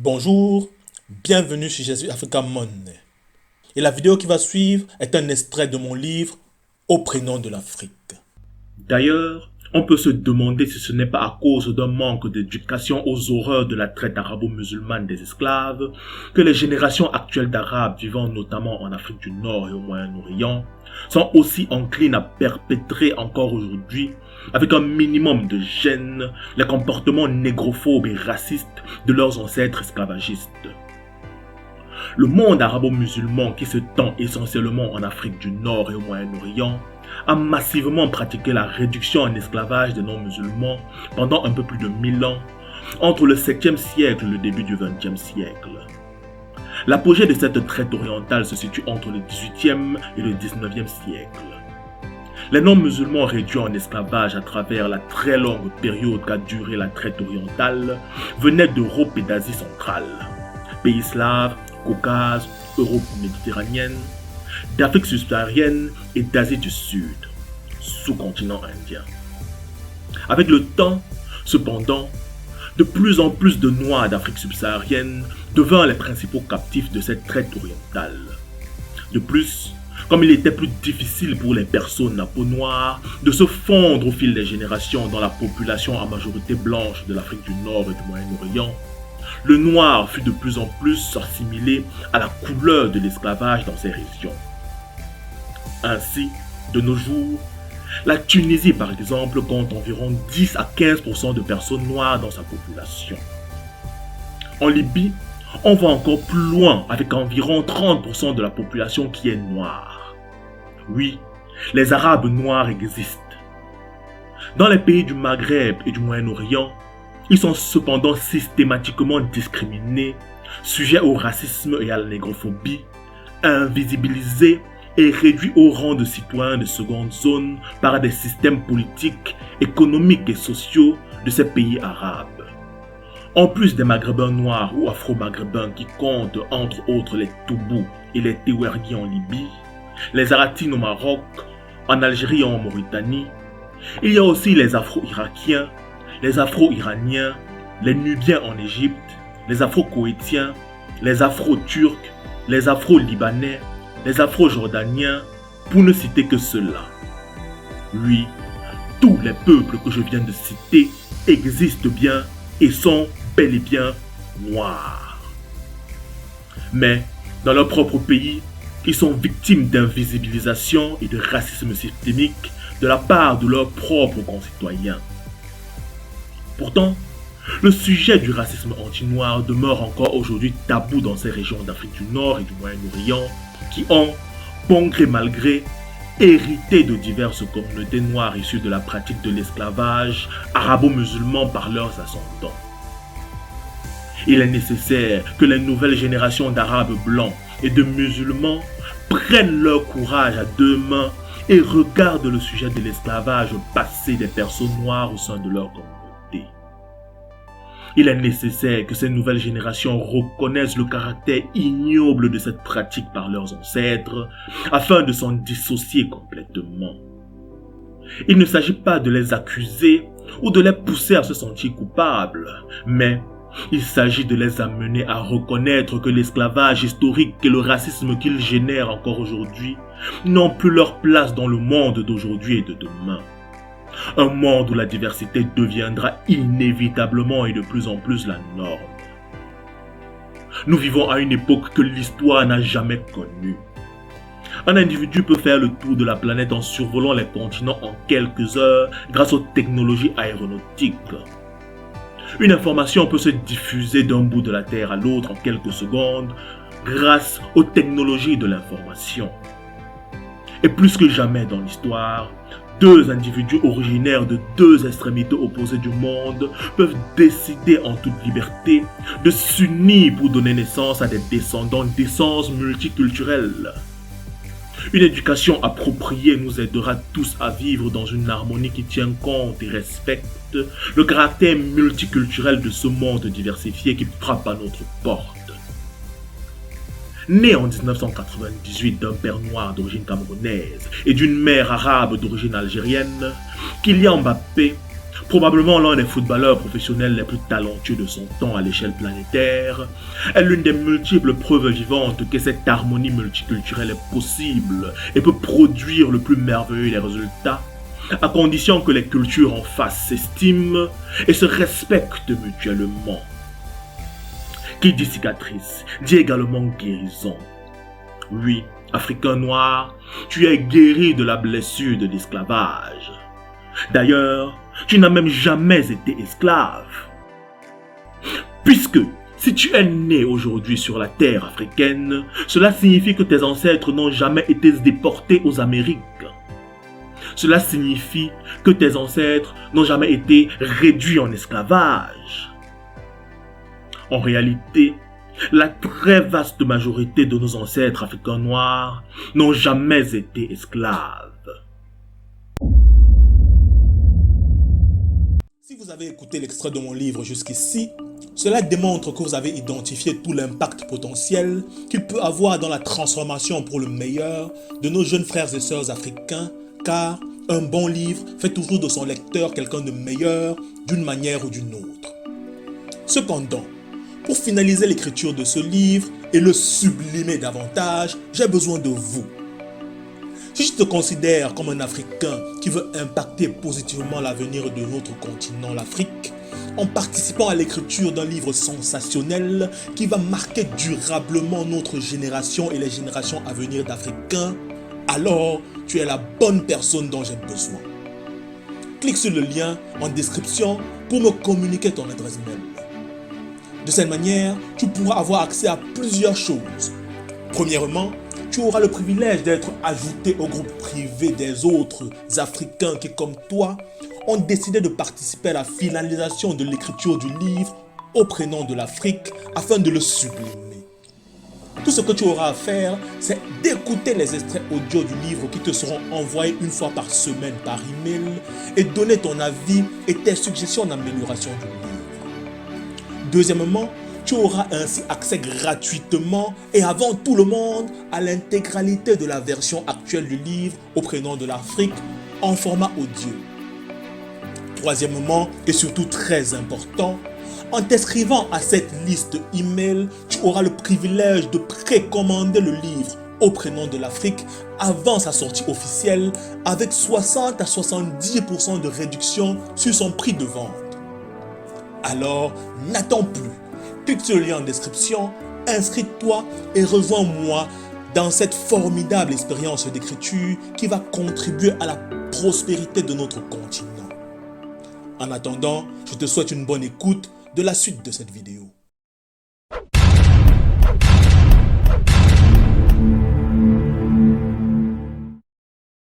Bonjour, bienvenue sur Jésus Africa Money. Et la vidéo qui va suivre est un extrait de mon livre Au prénom de l'Afrique. D'ailleurs, on peut se demander si ce n'est pas à cause d'un manque d'éducation aux horreurs de la traite arabo-musulmane des esclaves que les générations actuelles d'Arabes vivant notamment en Afrique du Nord et au Moyen-Orient sont aussi enclines à perpétrer encore aujourd'hui, avec un minimum de gêne, les comportements négrophobes et racistes de leurs ancêtres esclavagistes. Le monde arabo-musulman, qui se tend essentiellement en Afrique du Nord et au Moyen-Orient, a massivement pratiqué la réduction en esclavage des non-musulmans pendant un peu plus de 1000 ans, entre le 7e siècle et le début du 20e siècle. L'apogée de cette traite orientale se situe entre le 18e et le 19e siècle. Les non-musulmans réduits en esclavage à travers la très longue période qu'a duré la traite orientale venaient d'Europe et d'Asie centrale, pays slaves, Caucase, Europe méditerranéenne, d'Afrique subsaharienne et d'Asie du Sud, sous-continent indien. Avec le temps, cependant, de plus en plus de Noirs d'Afrique subsaharienne devinrent les principaux captifs de cette traite orientale. De plus, comme il était plus difficile pour les personnes à peau noire de se fondre au fil des générations dans la population à majorité blanche de l'Afrique du Nord et du Moyen-Orient, le noir fut de plus en plus assimilé à la couleur de l'esclavage dans ces régions. Ainsi, de nos jours, la Tunisie par exemple compte environ 10 à 15% de personnes noires dans sa population. En Libye, on va encore plus loin avec environ 30% de la population qui est noire. Oui, les Arabes noirs existent. Dans les pays du Maghreb et du Moyen-Orient, ils sont cependant systématiquement discriminés, sujets au racisme et à la négrophobie, invisibilisés et réduits au rang de citoyens de seconde zone par des systèmes politiques, économiques et sociaux de ces pays arabes. En plus des Maghrébins noirs ou Afro-Maghrébins qui comptent entre autres les Toubous et les Tewergui en Libye, les Aratines au Maroc, en Algérie et en Mauritanie, il y a aussi les Afro-Irakiens, les Afro-Iraniens, les Nubiens en Égypte, les Afro-Koweïtiens, les Afro-Turcs, les Afro-Libanais, les Afro-Jordaniens, pour ne citer que ceux-là. Oui, tous les peuples que je viens de citer existent bien et sont bel et bien noirs. Mais dans leur propre pays, ils sont victimes d'invisibilisation et de racisme systémique de la part de leurs propres concitoyens. Pourtant, le sujet du racisme anti-noir demeure encore aujourd'hui tabou dans ces régions d'Afrique du Nord et du Moyen-Orient qui ont, bon gré mal gré, hérité de diverses communautés noires issues de la pratique de l'esclavage arabo-musulman par leurs ascendants. Il est nécessaire que les nouvelles générations d'Arabes blancs et de musulmans prennent leur courage à deux mains et regardent le sujet de l'esclavage passé des personnes noires au sein de leur communauté. Il est nécessaire que ces nouvelles générations reconnaissent le caractère ignoble de cette pratique par leurs ancêtres afin de s'en dissocier complètement. Il ne s'agit pas de les accuser ou de les pousser à se sentir coupables, mais il s'agit de les amener à reconnaître que l'esclavage historique et le racisme qu'ils génèrent encore aujourd'hui n'ont plus leur place dans le monde d'aujourd'hui et de demain. Un monde où la diversité deviendra inévitablement et de plus en plus la norme. Nous vivons à une époque que l'histoire n'a jamais connue. Un individu peut faire le tour de la planète en survolant les continents en quelques heures grâce aux technologies aéronautiques. Une information peut se diffuser d'un bout de la Terre à l'autre en quelques secondes grâce aux technologies de l'information. Et plus que jamais dans l'histoire, deux individus originaires de deux extrémités opposées du monde peuvent décider en toute liberté de s'unir pour donner naissance à des descendants d'essence multiculturelle. Une éducation appropriée nous aidera tous à vivre dans une harmonie qui tient compte et respecte le caractère multiculturel de ce monde diversifié qui frappe à notre porte. Né en 1998 d'un père noir d'origine camerounaise et d'une mère arabe d'origine algérienne, Kylian Mbappé Probablement l'un des footballeurs professionnels les plus talentueux de son temps à l'échelle planétaire, est l'une des multiples preuves vivantes que cette harmonie multiculturelle est possible et peut produire le plus merveilleux des résultats, à condition que les cultures en face s'estiment et se respectent mutuellement. Qui dit cicatrice, dit également guérison. Oui, Africain noir, tu es guéri de la blessure de l'esclavage. D'ailleurs, tu n'as même jamais été esclave. Puisque, si tu es né aujourd'hui sur la terre africaine, cela signifie que tes ancêtres n'ont jamais été déportés aux Amériques. Cela signifie que tes ancêtres n'ont jamais été réduits en esclavage. En réalité, la très vaste majorité de nos ancêtres africains noirs n'ont jamais été esclaves. Si vous avez écouté l'extrait de mon livre jusqu'ici, cela démontre que vous avez identifié tout l'impact potentiel qu'il peut avoir dans la transformation pour le meilleur de nos jeunes frères et sœurs africains, car un bon livre fait toujours de son lecteur quelqu'un de meilleur d'une manière ou d'une autre. Cependant, pour finaliser l'écriture de ce livre et le sublimer davantage, j'ai besoin de vous. Si je te considère comme un Africain qui veut impacter positivement l'avenir de notre continent, l'Afrique, en participant à l'écriture d'un livre sensationnel qui va marquer durablement notre génération et les générations à venir d'Africains, alors tu es la bonne personne dont j'ai besoin. Clique sur le lien en description pour me communiquer ton adresse mail. De cette manière, tu pourras avoir accès à plusieurs choses. Premièrement, tu auras le privilège d'être ajouté au groupe privé des autres Africains qui, comme toi, ont décidé de participer à la finalisation de l'écriture du livre au prénom de l'Afrique afin de le sublimer. Tout ce que tu auras à faire, c'est d'écouter les extraits audio du livre qui te seront envoyés une fois par semaine par email et donner ton avis et tes suggestions d'amélioration du livre. Deuxièmement, tu auras ainsi accès gratuitement et avant tout le monde à l'intégralité de la version actuelle du livre au prénom de l'Afrique en format audio. Troisièmement, et surtout très important, en t'inscrivant à cette liste email, tu auras le privilège de précommander le livre au prénom de l'Afrique avant sa sortie officielle avec 60 à 70% de réduction sur son prix de vente. Alors, n'attends plus. Clique sur le lien en description, inscris-toi et rejoins-moi dans cette formidable expérience d'écriture qui va contribuer à la prospérité de notre continent. En attendant, je te souhaite une bonne écoute de la suite de cette vidéo.